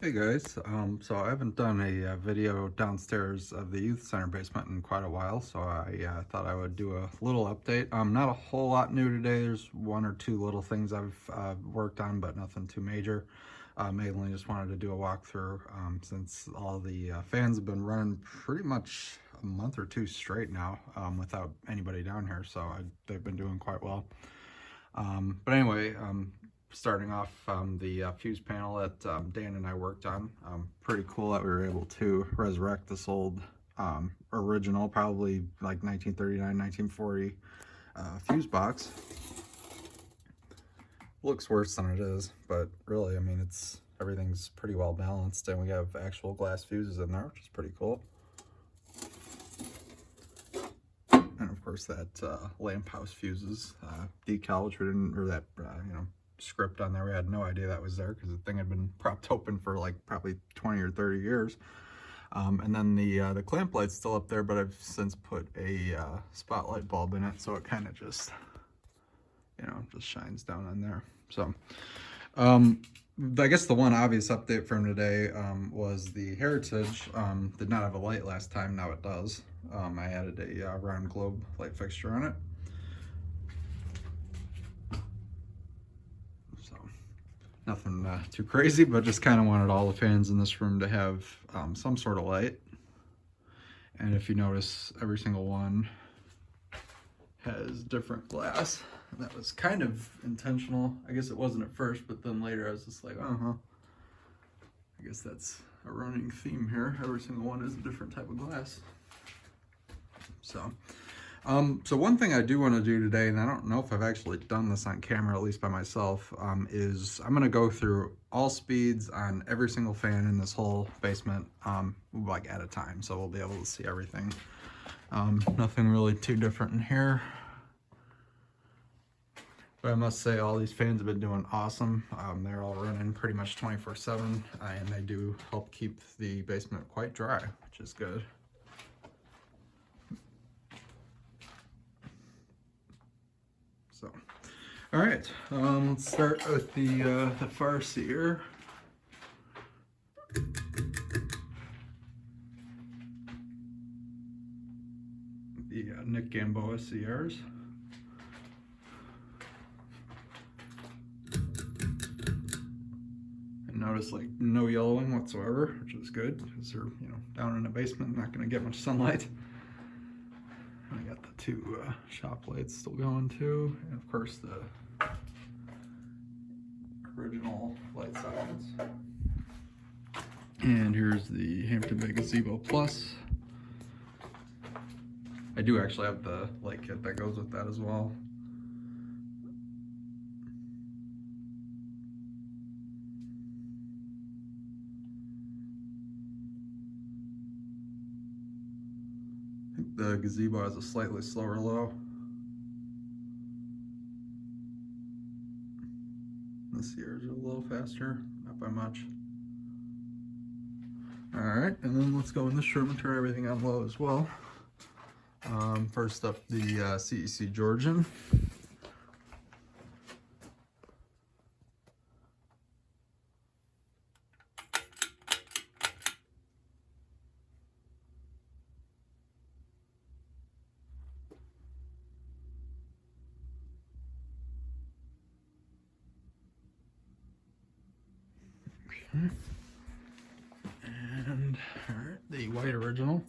Hey guys, so I haven't done a video downstairs of the youth center basement in quite a while, so I thought I would do a little update. Not a whole lot new today. There's one or two little things I've worked on, but nothing too major. Mainly just wanted to do a walkthrough since all the fans have been running pretty much a month or two straight now without anybody down here, so they've been doing quite well. But anyway, starting off the fuse panel that Dan and I worked on. Pretty cool that we were able to resurrect this old original, probably like 1939, 1940 fuse box. Looks worse than it is, but really, I mean, everything's pretty well balanced, and we have actual glass fuses in there, which is pretty cool. And of course, that lamp house fuses decal, which we didn't, or that script on there, we had no idea that was there because the thing had been propped open for like probably 20 or 30 years. And then the clamp light's still up there, but I've since put a spotlight bulb in it, so it kind of just shines down on there. So I guess the one obvious update from today was the Heritage did not have a light last time. Now it does. I added a round globe light fixture on it. Nothing too crazy, but just kind of wanted all the fans in this room to have some sort of light. And if you notice, every single one has different glass. And that was kind of intentional. I guess it wasn't at first, but then later I was just like, I guess that's a running theme here. Every single one is a different type of glass. So one thing I do want to do today, and I don't know if I've actually done this on camera, at least by myself, is I'm going to go through all speeds on every single fan in this whole basement, like at a time, so we'll be able to see everything. Nothing really too different in here. But I must say, all these fans have been doing awesome. They're all running pretty much 24/7, and they do help keep the basement quite dry, which is good. So, all right, let's start with the far seer. The Nick Gamboa CRs. And notice like no yellowing whatsoever, which is good because they're down in a basement, not going to get much sunlight. I got the two shop lights still going too, and of course the original light sockets. And here's the Hampton Bay Gazebo Plus. I do actually have the light kit that goes with that as well. I think the gazebo has a slightly slower low. The Sears are a little faster, not by much. Alright, and then let's go in this room and turn everything on low as well. First up, the CEC Georgian. Okay. And alright, the white original.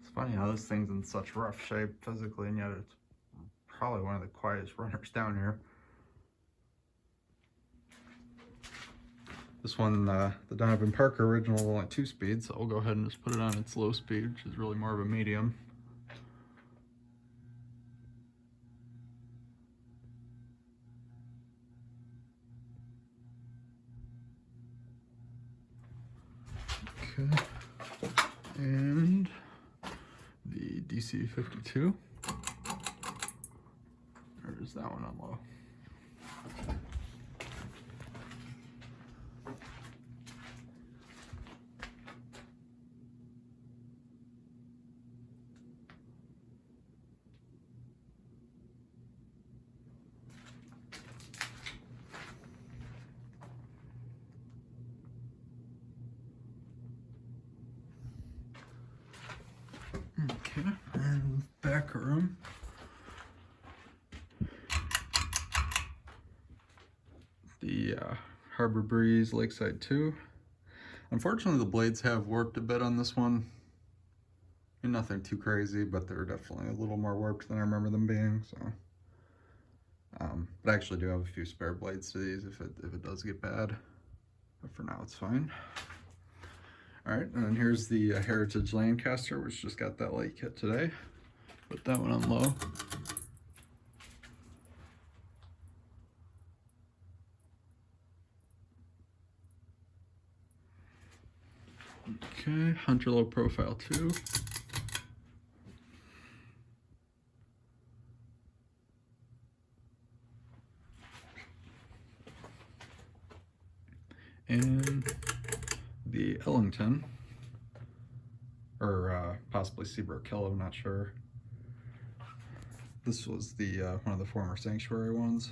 It's funny how this thing's in such rough shape physically, and yet it's probably one of the quietest runners down here. This one, the Donovan Parker original, is only 2 speeds, so we'll go ahead and just put it on its low speed, which is really more of a medium. Okay, and the DC52. There's that one on low. pocket room. The Harbor Breeze Lakeside 2. Unfortunately, the blades have warped a bit on this one. And nothing too crazy, but they're definitely a little more warped than I remember them being. So, but I actually do have a few spare blades to these if it does get bad. But for now, it's fine. All right, and then here's the Heritage Lancaster, which just got that light kit today. Put that one on low. Okay, Hunter Low Profile 2. And the Ellington, or possibly Seabrook Hill, I'm not sure. This was the one of the former Sanctuary ones.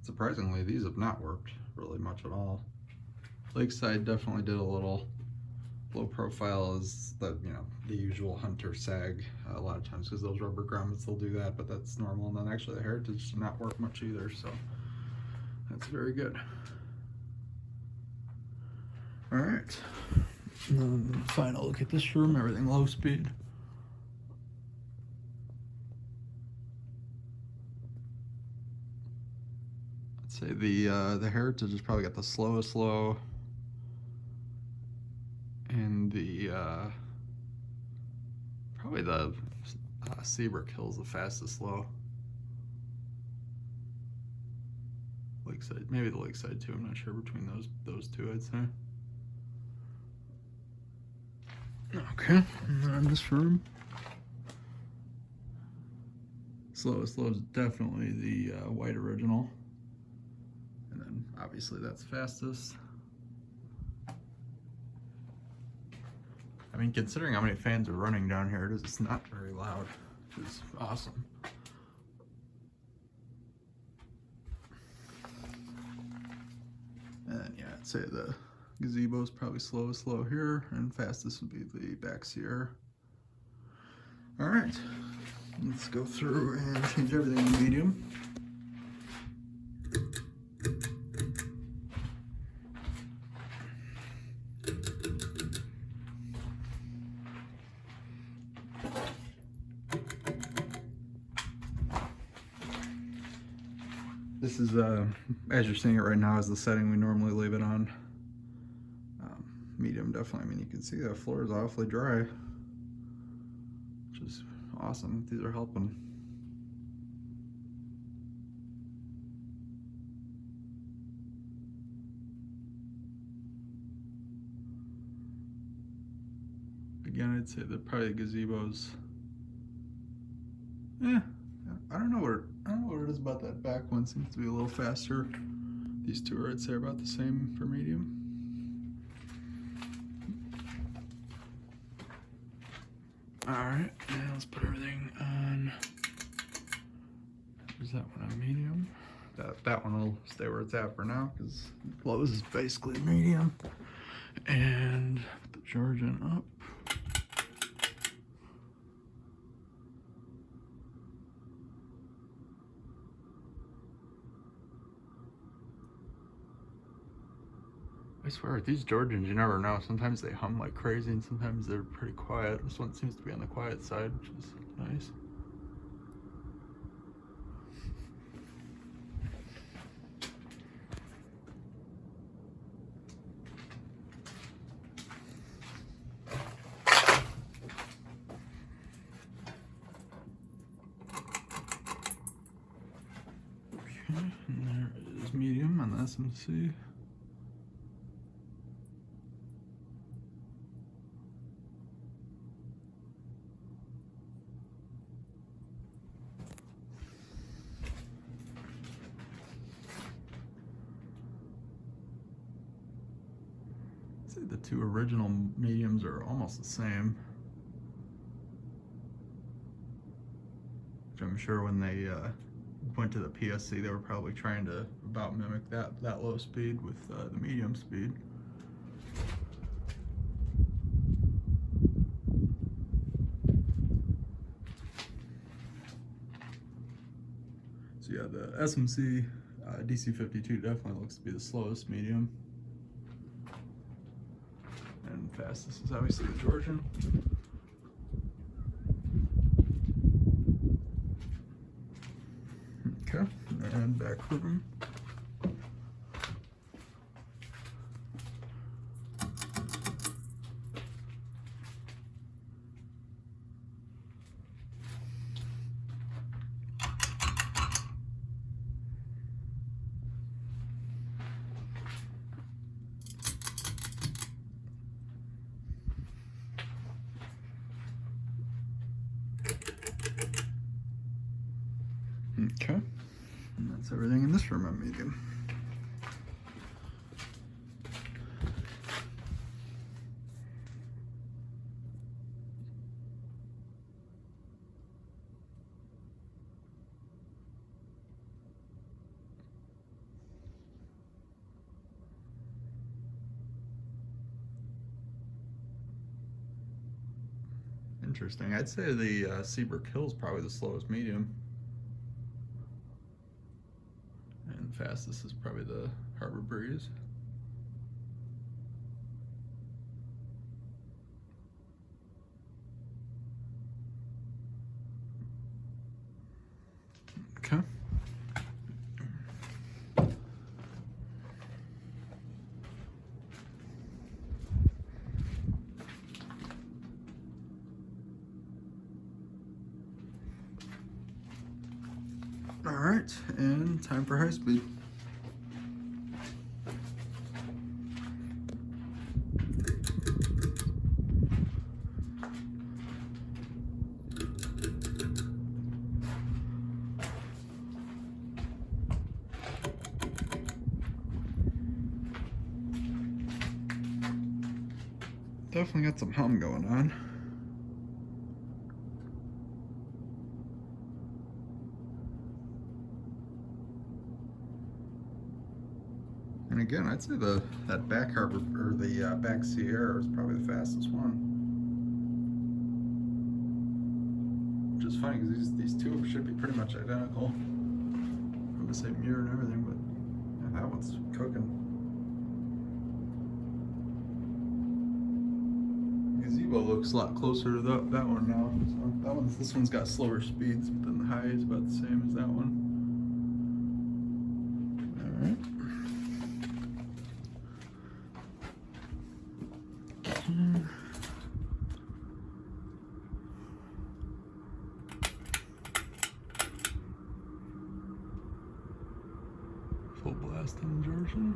Surprisingly, these have not worked really much at all. Lakeside definitely did a little low profile, as the the usual Hunter sag a lot of times, because those rubber grommets they'll do that, but that's normal. And then actually the Heritage did not work much either, so that's very good. All right, and then final look at this room. Everything low speed. Say the Heritage has probably got the slowest low, and the probably the Seabrook Hill's the fastest low. Lakeside, maybe the Lakeside too. I'm not sure between those two. I'd say. Okay, and then this room, slowest low is definitely the white original. And then obviously that's fastest. I mean, considering how many fans are running down here, it's not very loud, which is awesome. And then, yeah, I'd say the gazebo's probably slowest low here, and fastest would be the back Sierra. All right, let's go through and change everything to medium. This is, as you're seeing it right now, is the setting we normally leave it on. Medium, definitely. I mean, you can see the floor is awfully dry, which is awesome. These are helping. Again, I'd say that probably the gazebos. I don't know what it is about that back one. Seems to be a little faster. These two are, I'd say, about the same for medium. All right, now let's put everything on. Is that one on medium? That one will stay where it's at for now, because lows is basically medium. And put the Georgian up. I swear, with these Georgians, you never know. Sometimes they hum like crazy, and sometimes they're pretty quiet. This one seems to be on the quiet side, which is nice. Okay, and there is medium on the SMC. The two original mediums are almost the same, which I'm sure when they went to the PSC they were probably trying to about mimic that low speed with the medium speed. yeah, the SMC DC52 definitely looks to be the slowest medium. And fastest is obviously the Georgian. Okay, and back room. Okay, and that's everything in this room on medium. Interesting. I'd say the Seabrook Hill is probably the slowest medium. And fastest is probably the Harbor Breeze. Okay. All right, and time for high speed. Definitely got some hum going on. And again, I'd say that back harbor or the back Sierra is probably the fastest one. Which is funny because these two should be pretty much identical. From the same mirror and everything, but yeah, that one's cooking. Gazebo looks a lot closer to that one now. So this one's got slower speeds, but then the high is about the same as that one. All right. Full blast on the Georgian.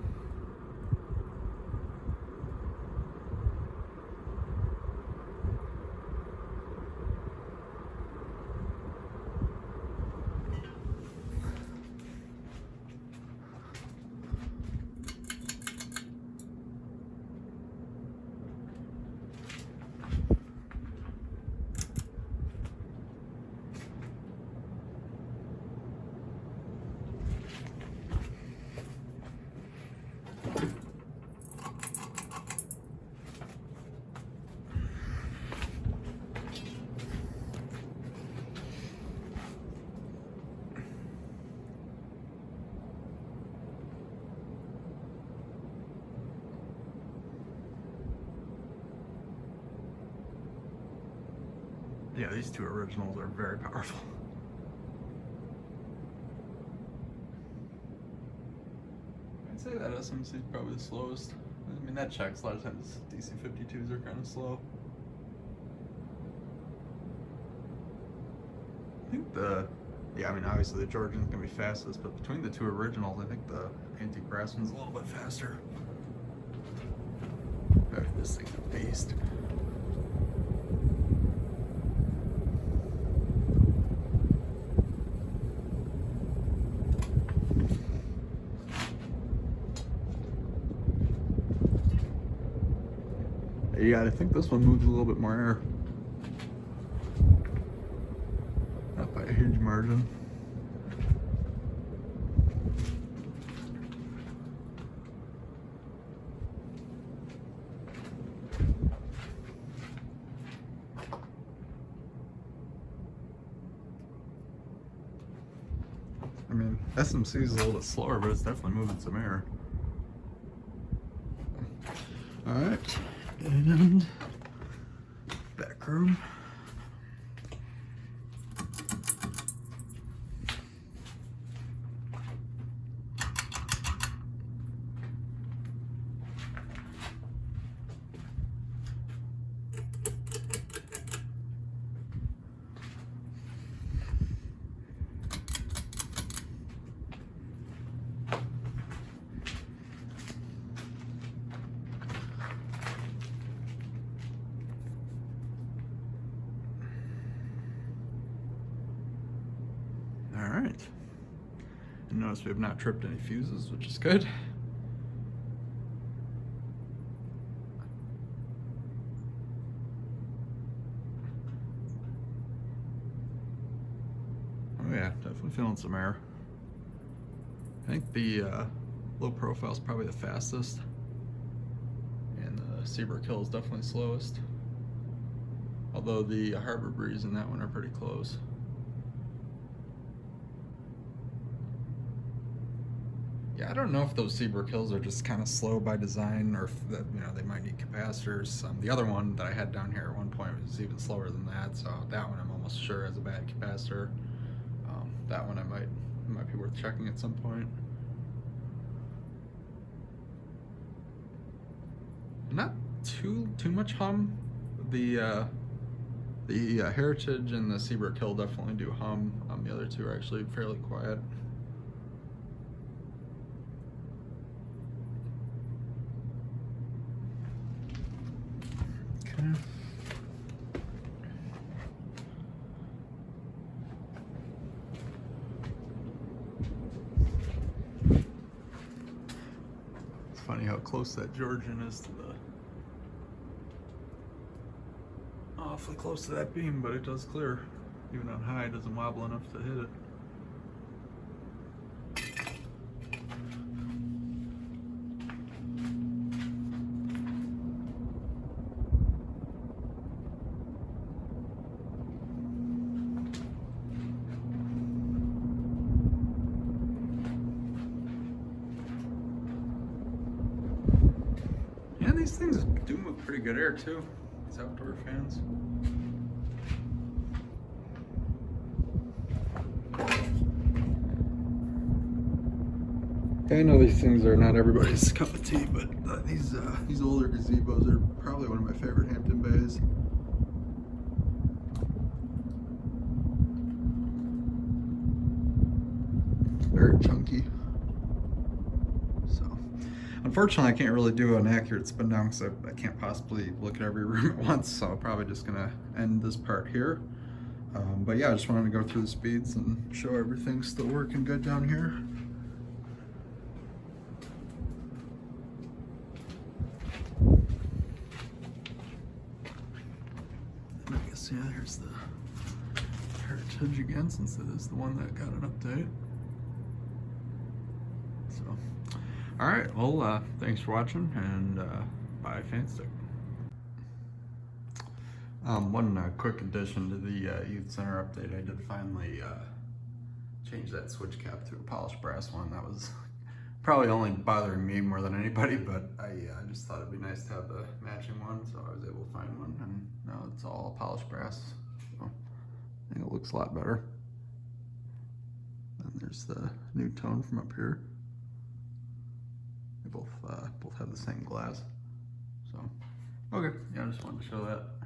Yeah, these two originals are very powerful. I'd say that SMC is probably the slowest. I mean, that checks. A lot of times DC52s are kind of slow. I think I mean, obviously the Georgian's gonna be fastest, but between the two originals, I think the antique brass one's a little bit faster. This thing's a beast. Yeah, I think this one moves a little bit more air. Not by a huge margin. I mean, SMC is a little bit slower, but it's definitely moving some air. All right, and back room. All right, and notice we have not tripped any fuses, which is good. Oh yeah, definitely feeling some air. I think the low profile is probably the fastest, and the Seabrook Hill is definitely slowest. Although the Harbor Breeze and that one are pretty close. Yeah, I don't know if those Seabrook Hills are just kind of slow by design, or if that, they might need capacitors. The other one that I had down here at one point was even slower than that, so that one I'm almost sure has a bad capacitor. That one it might be worth checking at some point. Not too much hum. The Heritage and the Seabrook Hill definitely do hum. The other two are actually fairly quiet. Okay. It's funny how close that Georgian is to the awfully close to that beam, but it does clear. Even on high, it doesn't wobble enough to hit it. Yeah, these things do move pretty good air too. These outdoor fans. I know these things are not everybody's cup of tea, but these older gazebos are probably one of my favorite Hampton bays. Very chunky. So, unfortunately, I can't really do an accurate spin down because I can't possibly look at every room at once. So I'm probably just gonna end this part here. But yeah, I just wanted to go through the speeds and show everything's still working good down here. And I guess, yeah, here's the Heritage again, since it is the one that got an update. So, all right, well, thanks for watching, and bye, FanStick. One quick addition to the Youth Center update, I did finally change that switch cap to a polished brass one. That was probably only bothering me more than anybody, but I just thought it'd be nice to have the matching one, so I was able to find one, and now it's all polished brass. So I think it looks a lot better. And there's the new tone from up here. They both have the same glass. So, okay, yeah, I just wanted to show that.